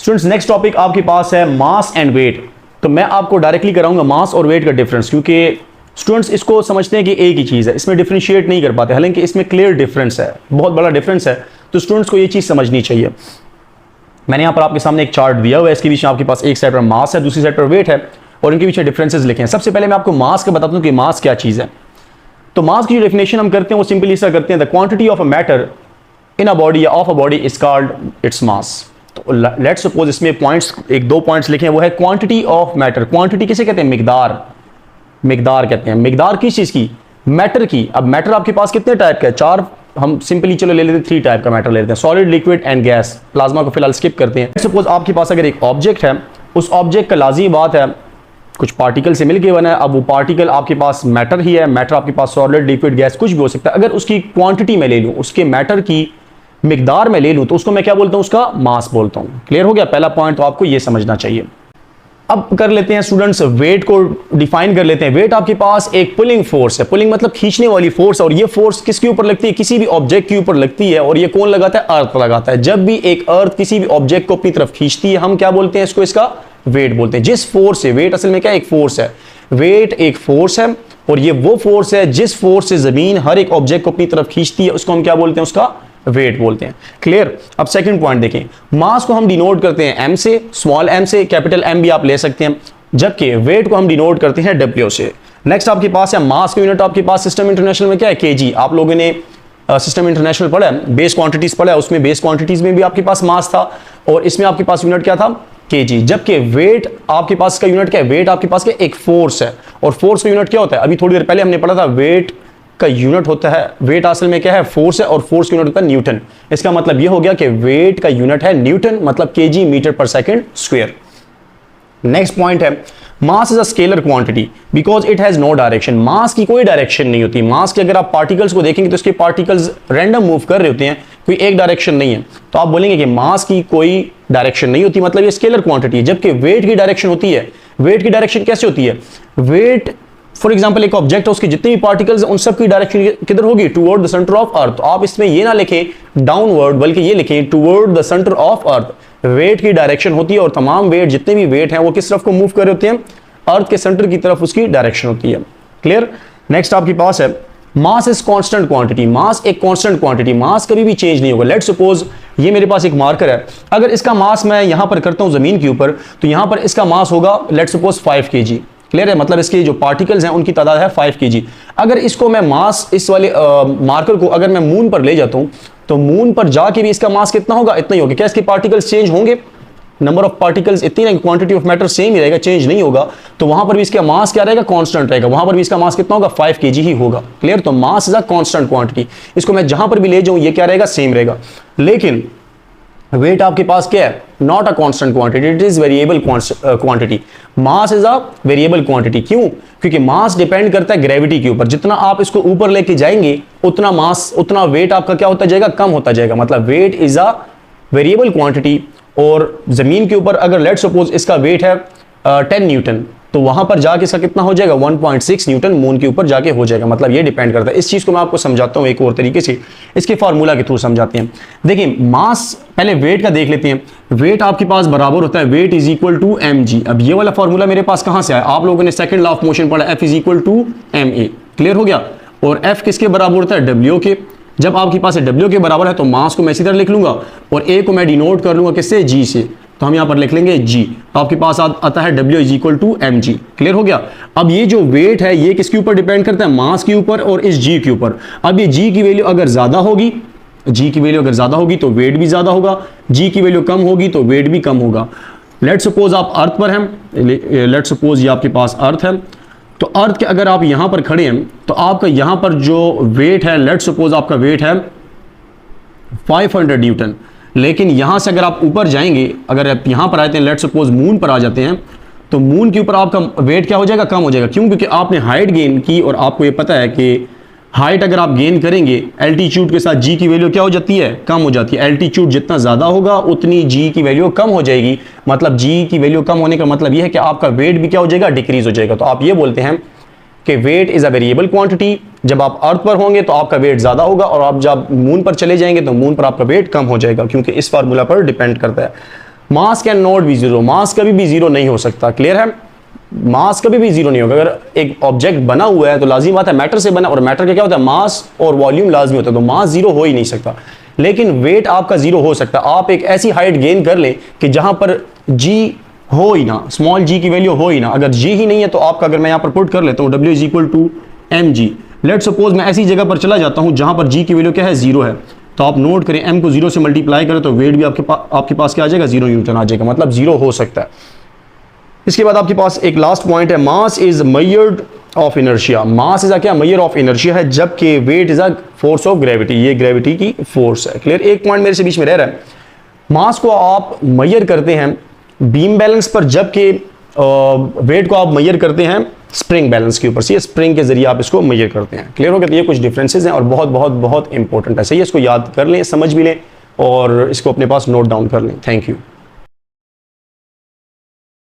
Students next topic आपके पास है mass and wait. तो मैं आपको डायरेक्टली कराऊंगा मास और वेट का डिफरेंस, क्योंकि स्टूडेंट्स इसको समझते हैं कि एक ही चीज़ है, इसमें डिफरेंशिएट नहीं कर पाते, हालांकि इसमें क्लियर डिफरेंस है, बहुत बड़ा डिफरेंस है। तो स्टूडेंट्स को ये चीज़ समझनी चाहिए। मैंने यहाँ पर आपके सामने एक चार्ट दिया हुआ है, इसके बीच में आपके पास एक साइड पर मास है, दूसरी साइड पर वेट है, और इनके पीछे डिफरेंसेस लिखे हैं। सबसे पहले मैं आपको मास का बताता हूँ कि मास क्या चीज़ है। तो मास की जो डेफिनेशन हम करते हैं वो सिंपली ऐसा करते हैं, the quantity of a matter in a body या of a body is called its mass. तो लेट्स सपोज इसमें पॉइंट्स, एक दो पॉइंट्स लिखे हैं, वो है क्वांटिटी ऑफ मैटर। क्वांटिटी किसे कहते हैं? मिकदार। मिकदार कहते हैं। मिकदार किस चीज़ की? मैटर की। अब मैटर आपके पास कितने टाइप का है? चार, हम सिंपली चलो ले लेते हैं, 3 टाइप का मैटर ले लेते हैं, solid, liquid and gas. Plasma को फिलहाल स्किप करते हैं। सपोज आपके पास अगर एक ऑब्जेक्ट है, उस ऑब्जेक्ट का लाज़मी बात है कुछ पार्टिकल से मिलके बना है। अब वो पार्टिकल आपके पास मैटर ही है, मैटर आपके पास सॉलिड, लिक्विड, गैस कुछ भी हो सकता है। अगर उसकी क्वांटिटी में ले लूँ, उसके मैटर की मिकदार में ले लूँ, तो उसको मैं क्या बोलता हूँ? उसका मास बोलता हूँ। क्लियर हो गया? पहला पॉइंट तो आपको ये समझना चाहिए। अब कर लेते हैं स्टूडेंट्स, वेट को डिफाइन कर लेते हैं। वेट आपके पास एक पुलिंग फोर्स है। पुलिंग मतलब खींचने वाली फोर्स, और ये फोर्स किसके ऊपर लगती है? किसी भी ऑब्जेक्ट के ऊपर लगती है। और ये कौन लगाता है? अर्थ लगाता है। जब भी एक अर्थ किसी भी ऑब्जेक्ट को अपनी तरफ खींचती है, हम क्या बोलते हैं? इसको, इसका वेट बोलते हैं। जिस फोर्स से, वेट असल में क्या? एक फोर्स है। वेट एक फोर्स है, और ये वो फोर्स है जिस फोर्स से जमीन हर एक ऑब्जेक्ट को अपनी तरफ खींचती है, उसको हम क्या बोलते हैं? उसका वेट बोलते हैं। क्लियर? अब सेकंड पॉइंट देखें, मास को हम डिनोट करते हैं एम से, स्मॉल एम से, कैपिटल एम भी आप ले सकते हैं, जबकि वेट को हम डिनोट करते हैं डब्ल्यू से। नेक्स्ट आपके पास है मास की यूनिट, आपके पास सिस्टम इंटरनेशनल में क्या है? केजी। आप लोगों ने सिस्टम इंटरनेशनल पढ़ा है, बेस क्वांटिटीज पढ़ा है, उसमें बेस क्वांटिटीज में भी आपके पास मास था, और इसमें आपके पास यूनिट क्या था? केजी। जबकि वेट आपके पास का यूनिट क्या है? वेट आपके पास क्या? एक फोर्स है, और फोर्स का यूनिट क्या होता है? अभी थोड़ी देर पहले हमने पढ़ा था, वेट का यूनिट होता है, वेट असल में क्या है? फोर्स है, और फोर्स का यूनिट होता है न्यूटन। इसका मतलब ये हो गया कि वेट का यूनिट है न्यूटन, मतलब kg, metre per second square. Next point है, mass is a scalar quantity because it has no direction. Mass की कोई डायरेक्शन नहीं होती। मास के अगर आप पार्टिकल्स को देखेंगे तो इसके पार्टिकल्स रैंडम मूव कर रहे होते हैं, कोई एक डायरेक्शन नहीं है। तो आप बोलेंगे कि मास की कोई डायरेक्शन नहीं होती, मतलब ये स्केलर क्वांटिटी है। जबकि वेट की डायरेक्शन होती है। वेट की डायरेक्शन कैसे होती है? वेट फॉर एग्जाम्पल एक ऑब्जेक्ट है, उसके जितने भी पार्टिकल्स हैं उन सब की डायरेक्शन किधर होगी? टुवर्ड द सेंटर ऑफ अर्थ। तो आप इसमें ये ना लिखें डाउनवर्ड, बल्कि ये लिखें toward the centre of earth. Weight की डायरेक्शन होती है, और तमाम वेट जितने भी वेट हैं वो किस तरफ को मूव कर रहे होते हैं? अर्थ के सेंटर की तरफ उसकी डायरेक्शन होती है। क्लियर? नेक्स्ट आपके पास है मास इज कांस्टेंट क्वांटिटी। मास एक कांस्टेंट क्वांटिटी, मास कभी भी चेंज नहीं होगा। लेट्स सपोज ये मेरे पास एक मार्कर है, अगर इसका मास मैं यहां पर करता हूं जमीन के ऊपर, तो यहां पर इसका मास होगा लेट्स सपोज 5 kg। क्लियर है? मतलब इसके जो पार्टिकल्स हैं उनकी तादाद है 5 kg। अगर इसको मैं मास, इस वाले मार्कर को अगर मैं मून पर ले जाता हूं, तो मून पर जाके भी इसका मास कितना होगा? इतना ही होगा। क्या इसके पार्टिकल्स चेंज होंगे? नंबर ऑफ पार्टिकल्स इतनी रहेंगे, क्वांटिटी ऑफ मैटर सेम ही रहेगा, चेंज नहीं होगा। तो वहां पर भी इसका मास क्या रहेगा? कांस्टेंट रहेगा। वहां पर भी इसका मास कितना होगा? 5 kg ही होगा। क्लियर? तो मास इज अ कांस्टेंट क्वांटिटी। इसको मैं जहां पर भी ले जाऊं ये क्या रहेगा? सेम रहेगा। लेकिन वेट आपके पास क्या है? Not a constant quantity, it is variable quantity. Mass is a variable quantity. क्यों? क्योंकि मास डिपेंड करता है ग्रेविटी के ऊपर। जितना आप इसको ऊपर लेके जाएंगे उतना मास, उतना वेट आपका क्या होता जाएगा? कम होता जाएगा। मतलब weight is a variable quantity. और जमीन के ऊपर अगर लेट्स सपोज इसका वेट है 10 न्यूटन, तो वहां पर जाके इसका कितना हो जाएगा? 1.6 न्यूटन मून के ऊपर जाके हो जाएगा। मतलब ये डिपेंड करता है। इस चीज को मैं आपको समझाता हूं एक और तरीके से, इसके फार्मूला के थ्रू समझाते हैं। देखिए मास, पहले वेट का देख लेते हैं। वेट आपके पास बराबर होता है weight is equal to mg। अब ये वाला फार्मूला मेरे पास कहां से आया? आप लोगों ने सेकंड लॉ ऑफ मोशन पढ़ा, F is equal to ma। Clear हो गया? और F किसके बराबर होता है? W के। जब आपके पास W के बराबर है तो मास को मैं इसी तरह लिख लूंगा, और A को मैं डिनोट कर लूंगा किससे? G से। तो हम यहां पर लिख लेंगे G। तो आपके पास आता है W is equal to mg। Clear हो गया? अब ये जो वेट है ये किसके ऊपर डिपेंड करता है? मास के ऊपर और इस G के ऊपर। अब ये G की वैल्यू अगर ज्यादा होगी, G की वैल्यू अगर ज्यादा होगी तो वेट भी ज्यादा होगा, G की वैल्यू कम होगी तो वेट भी कम होगा। लेट्स सपोज आप अर्थ पर हैं, लेट्स सपोज ये आपके पास अर्थ है, तो अर्थ के अगर आप यहां पर खड़े हैं तो आपका यहां पर जो वेट है, लेट्स सपोज आपका वेट है 500 न्यूटन। लेकिन यहां से अगर आप ऊपर जाएंगे, अगर आप यहां पर आते हैं, लेट्स सपोज मून पर आ जाते हैं, तो मून के ऊपर आपका वेट क्या हो जाएगा? कम हो जाएगा। क्यों? क्योंकि आपने हाइट गेन की, और आपको ये पता है कि हाइट अगर आप गेन करेंगे एल्टीट्यूड के साथ, जी की वैल्यू क्या हो जाती है? कम हो जाती है। एल्टीट्यूड जितना ज्यादा होगा उतनी जी की वैल्यू कम हो जाएगी। मतलब जी की वैल्यू कम होने का मतलब यह है कि आपका वेट भी क्या हो जाएगा? डिक्रीज हो जाएगा। तो आप ये बोलते हैं कि weight is a variable quantity. जब आप अर्थ पर होंगे तो आपका वेट ज्यादा होगा, और आप जब मून पर चले जाएंगे तो मून पर आपका वेट कम हो जाएगा, क्योंकि इस फार्मूला पर डिपेंड करता है। Mass can not be zero, mass कभी भी जीरो नहीं हो सकता। क्लियर है? मास कभी भी जीरो नहीं होगा। अगर एक ऑब्जेक्ट बना हुआ है तो लाजिम बात है मैटर से बना, और मैटर का क्या होता है, मास और वॉल्यूम लाजमी होता है, तो मास जीरो हो ही नहीं सकता। लेकिन वेट आपका जीरो हो सकता है। आप एक ऐसी हाइट गेन कर लें कि जहां पर जी हो ही ना, स्मॉल जी की वैल्यू हो ही ना। अगर जी ही नहीं है तो आपका, अगर मैं यहां पर पुट कर लेता हूं W is equal to M G, let suppose मैं ऐसी जगह पर चला जाता हूं जहां पर जी की वैल्यू क्या है, जीरो है, तो आप नोट करें एम को जीरो से मल्टीप्लाई करें तो वेट भी आपके पास क्या आ जाएगा, जीरो न्यूटन आ जाएगा, मतलब जीरो हो सकता है। इसके बाद आपके पास एक लास्ट पॉइंट है, mass is measured of inertia. Mass is क्या, मेजर ऑफ इनर्शिया है, जबकि weight is a force of gravity, ये ग्रेविटी की फोर्स है। क्लियर? एक पॉइंट मेरे से बीच में रह रहा है, मास को आप मेजर करते हैं बीम बैलेंस पर, जबकि वेट को आप मेजर करते हैं स्प्रिंग बैलेंस के ऊपर से, स्प्रिंग के जरिए आप इसको मेजर करते हैं। क्लियर हो गया? तो ये कुछ डिफरेंसेस हैं और बहुत बहुत बहुत इंपॉर्टेंट है। सही है, इसको याद कर लें, समझ भी लें और इसको अपने पास नोट डाउन कर लें। Thank you.